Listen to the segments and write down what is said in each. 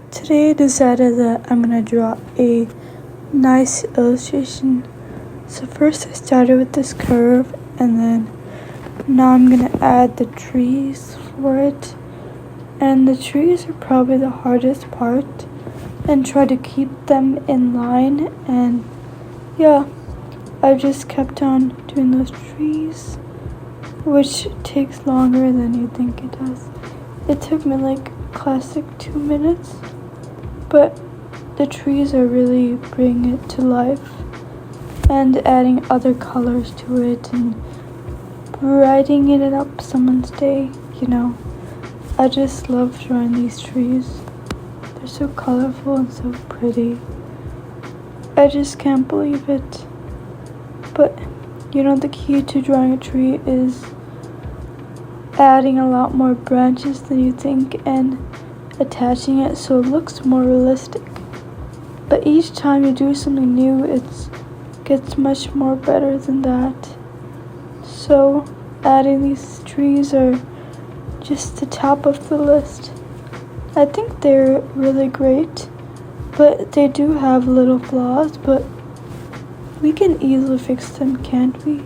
Today I decided that I'm gonna draw a nice illustration. So first I started with this curve, and then now I'm gonna add the trees for it. And the trees are probably the hardest part, and try to keep them in line. And yeah, I just kept on doing those trees, which takes longer than you think it does. It took me like classic 2 minutes, but the trees are really bringing it to life and adding other colors to it and brightening it up someone's day, you know. I just love drawing these trees. They're so colorful and so pretty. I just can't believe it. But you know, the key to drawing a tree is adding a lot more branches than you think and attaching it so it looks more realistic. But each time you do something new, it gets much more better than that. So adding these trees are just the top of the list. I think they're really great, but they do have little flaws, but we can easily fix them, can't we?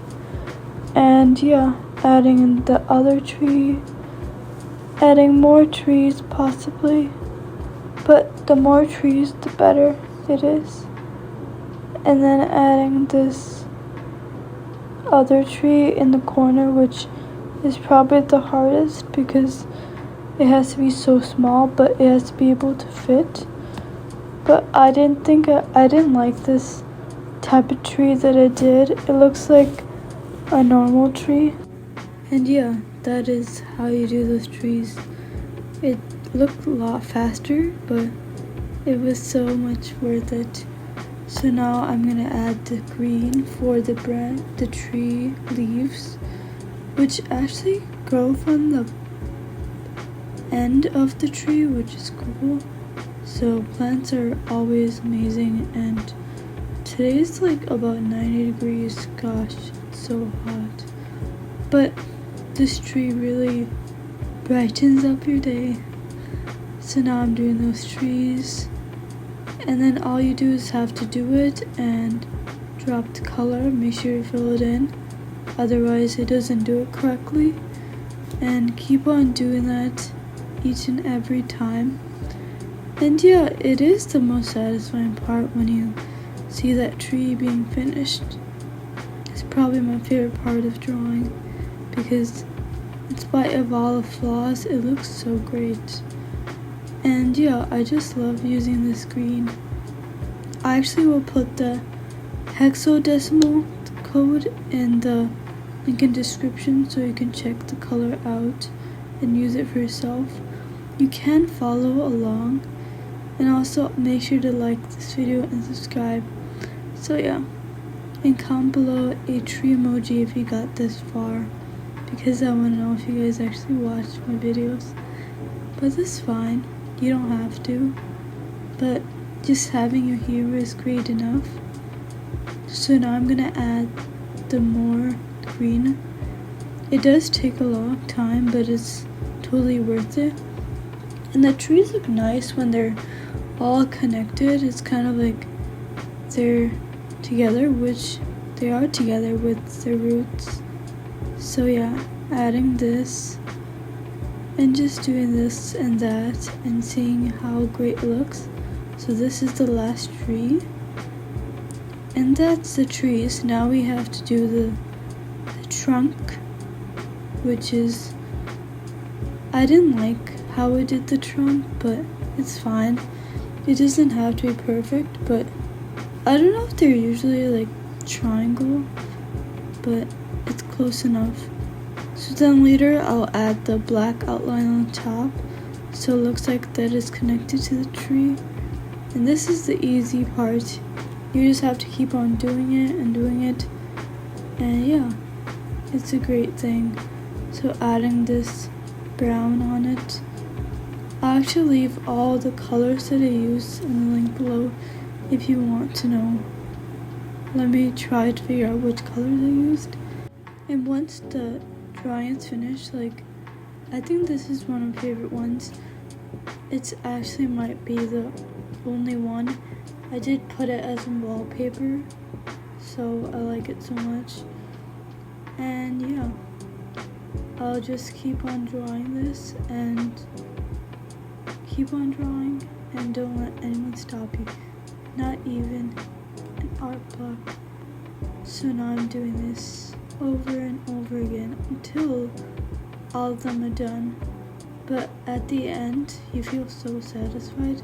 And yeah, adding in the other tree, adding more trees possibly, but the more trees the better it is. And then adding this other tree in the corner, which is probably the hardest because it has to be so small, but it has to be able to fit. But I didn't like this type of tree that I did. It looks like a normal tree. And yeah, that is how you do those trees. It looked a lot faster, but it was so much worth it. So now I'm gonna add the green for the tree leaves, which actually grow from the end of the tree, which is cool. So plants are always amazing, and today is like about 90 degrees. Gosh, it's so hot. But this tree really brightens up your day. So now I'm doing those trees, and then all you do is have to do it and drop the color, make sure you fill it in, otherwise it doesn't do it correctly, and keep on doing that each and every time. And yeah, it is the most satisfying part when you see that tree being finished. It's probably my favorite part of drawing, because in spite of all the flaws, it looks so great. And yeah, I just love using this green. I actually will put the hexadecimal code in the link in description so you can check the color out and use it for yourself. You can follow along, and also make sure to like this video and subscribe. So yeah, and comment below a tree emoji if you got this far, because I want to know if you guys actually watched my videos. But that's fine, you don't have to, but just having you here is great enough. So now I'm gonna add the more green. It does take a long time, but it's totally worth it. And the trees look nice when they're all connected. It's kind of like they're together, which they are together with their roots. So yeah, adding this and just doing this and that and seeing how great it looks. So this is the last tree, and that's the trees. Now we have to do the trunk, which is, I didn't like how I did the trunk, but it's fine. It doesn't have to be perfect, but I don't know if they're usually like triangle, but it's close enough. So then later I'll add the black outline on the top, so it looks like that is connected to the tree. And this is the easy part. You just have to keep on doing it, and yeah, it's a great thing. So adding this brown on it. I'll actually leave all the colors that I used in the link below if you want to know. Let me try to figure out which colors I used. And once the drawing is finished, like, I think this is one of my favorite ones. It actually might be the only one. I did put it as a wallpaper, so I like it so much. And yeah, I'll just keep on drawing this and keep on drawing, and don't let anyone stop you, not even an art block. So now I'm doing this over and over again until all of them are done. But at the end, you feel so satisfied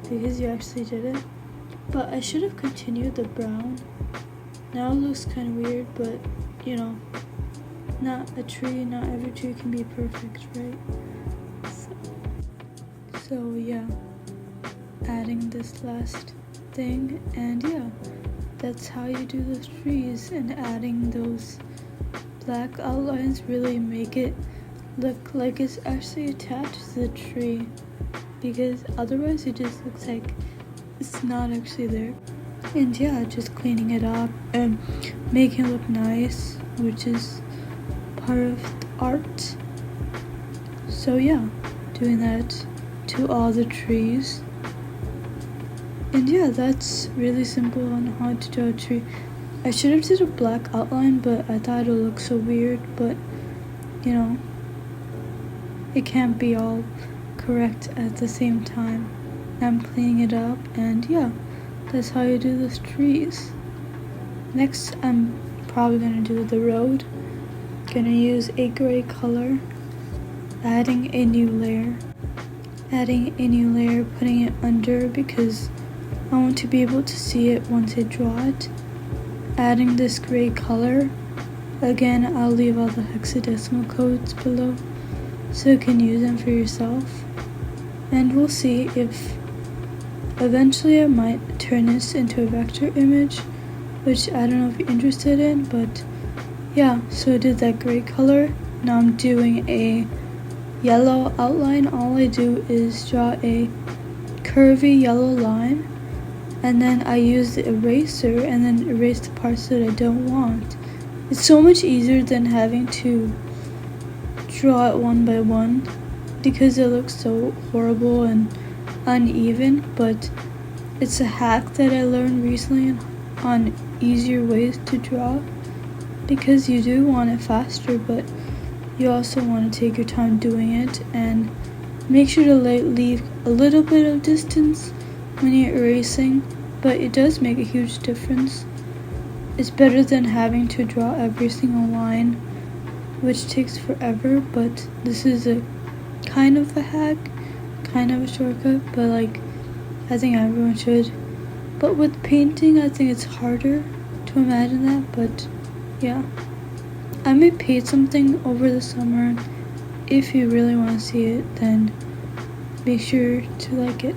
because you actually did it. But I should have continued the brown. Now it looks kind of weird, but you know, not every tree can be perfect, right? So yeah, adding this last thing, and yeah, that's how you do those trees, and adding those black outlines really make it look like it's actually attached to the tree, because otherwise it just looks like it's not actually there. And yeah, just cleaning it up and making it look nice, which is part of the art. So yeah, doing that to all the trees. And yeah, that's really simple on how to draw a tree. I should have did a black outline, but I thought it would look so weird, but you know, it can't be all correct at the same time. I'm cleaning it up, and yeah, that's how you do those trees. Next, I'm probably gonna do the road. Gonna use a gray color, adding a new layer, putting it under because I want to be able to see it once I draw it. Adding this gray color. Again, I'll leave all the hexadecimal codes below so you can use them for yourself. And we'll see if eventually I might turn this into a vector image, which I don't know if you're interested in, but yeah, so I did that gray color. Now I'm doing a yellow outline. All I do is draw a curvy yellow line, and then I use the eraser and then erase the parts that I don't want. It's so much easier than having to draw it one by one because it looks so horrible and uneven, but it's a hack that I learned recently on easier ways to draw, because you do want it faster, but you also want to take your time doing it, and make sure to leave a little bit of distance when you're erasing, but it does make a huge difference. It's better than having to draw every single line, which takes forever, but this is a kind of a hack, kind of a shortcut, but like, I think everyone should. But with painting, I think it's harder to imagine that, but yeah. I may paint something over the summer. If you really want to see it, then make sure to like it.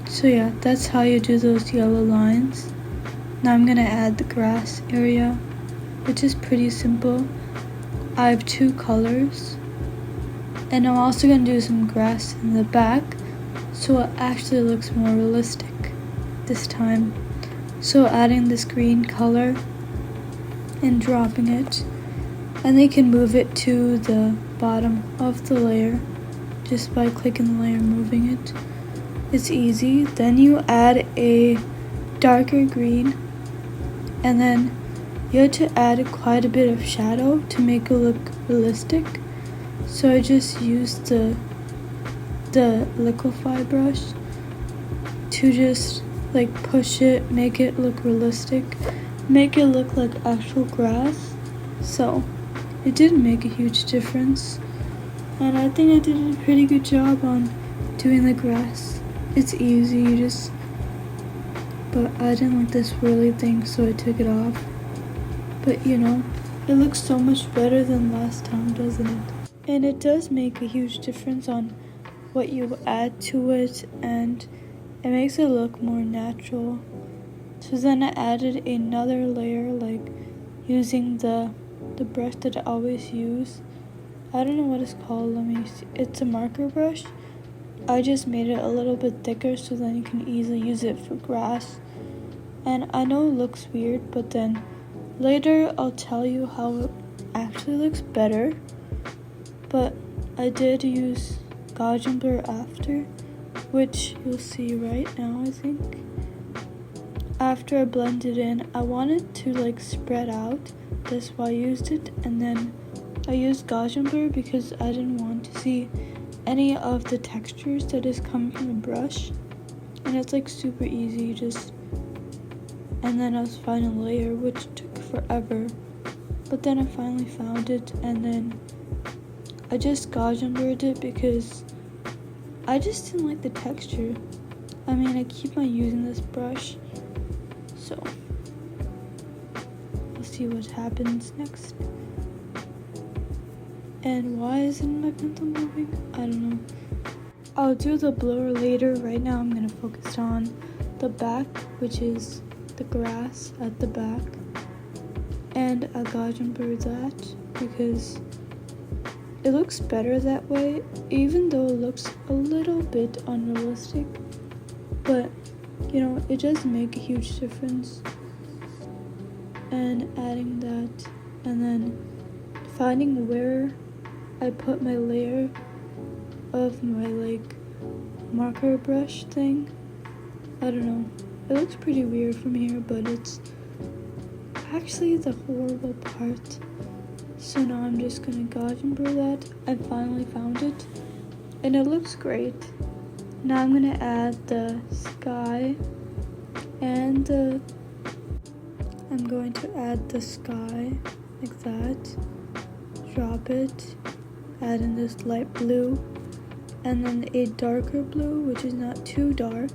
So yeah, that's how you do those yellow lines. Now I'm gonna add the grass area, which is pretty simple. I have 2 colors, and I'm also gonna do some grass in the back, so it actually looks more realistic this time. So adding this green color and dropping it, and they can move it to the bottom of the layer just by clicking the layer and moving it. It's easy. Then you add a darker green, and then you have to add quite a bit of shadow to make it look realistic. So I just used the liquify brush to just like push it, make it look realistic, make it look like actual grass. So it didn't make a huge difference, and I think I did a pretty good job on doing the grass. It's easy, but I didn't like this swirly thing, so I took it off. But you know, it looks so much better than last time, doesn't it? And it does make a huge difference on what you add to it, and it makes it look more natural. So then I added another layer, like using the brush that I always use. I don't know what it's called, let me see. It's a marker brush. I just made it a little bit thicker so then you can easily use it for grass. And I know it looks weird, but then later I'll tell you how it actually looks better. But I did use Gaussian blur after, which you'll see right now, I think. After I blended in, I wanted to like spread out. That's why I used it. And then I used Gaussian blur because I didn't want to see any of the textures that is coming from the brush. And it's like super easy, and then I was finding a layer, which took forever. But then I finally found it, and then I just Gaussian blurred it because I just didn't like the texture. I mean, I keep on using this brush, so we'll see what happens next. And why isn't my pencil moving? I don't know. I'll do the blur later. Right now I'm gonna focus on the back, which is the grass at the back. And I Gaussian blur that because it looks better that way, even though it looks a little bit unrealistic. But, you know, it does make a huge difference. And adding that, and then finding where I put my layer of my like marker brush thing. I don't know. It looks pretty weird from here, but it's actually the horrible part. So now I'm just gonna Gaussian blur that. I finally found it, and it looks great. Now I'm gonna add the sky, and I'm going to add the sky like that. Drop it. Add in this light blue, and then a darker blue, which is not too dark,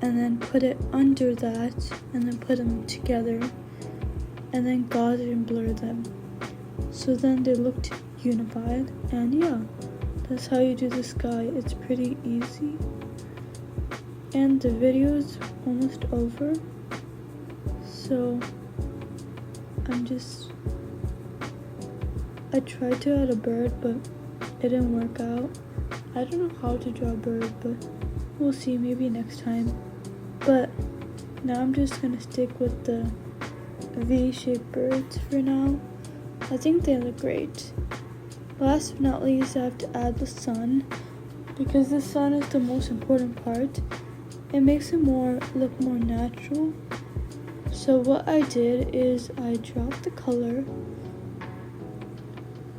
and then put it under that, and then put them together, and then Gaussian blur them. So then they looked unified, and yeah, that's how you do the sky. It's pretty easy. And the video is almost over, so I tried to add a bird, but it didn't work out. I don't know how to draw a bird, but we'll see, maybe next time. But now I'm just gonna stick with the V-shaped birds for now. I think they look great. Last but not least, I have to add the sun, because the sun is the most important part. It makes it look more natural. So what I did is I dropped the color.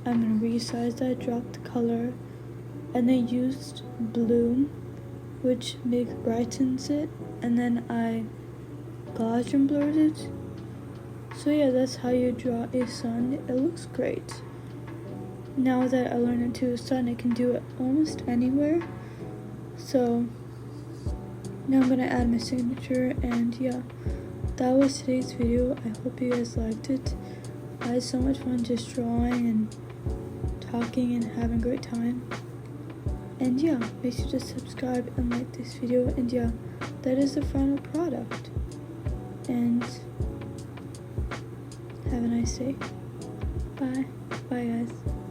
I'm gonna resize that, drop the color, and then used bloom, which brightens it, and then I Gaussian blurred it. So yeah, that's how you draw a sun. It looks great. Now that I learned into the sun, I can do it almost anywhere. So now I'm gonna add my signature, and yeah, that was today's video. I hope you guys liked it. I had so much fun just drawing and talking and having a great time. And yeah, make sure to subscribe and like this video. And yeah, that is the final product. And have a nice day. Bye. Bye guys.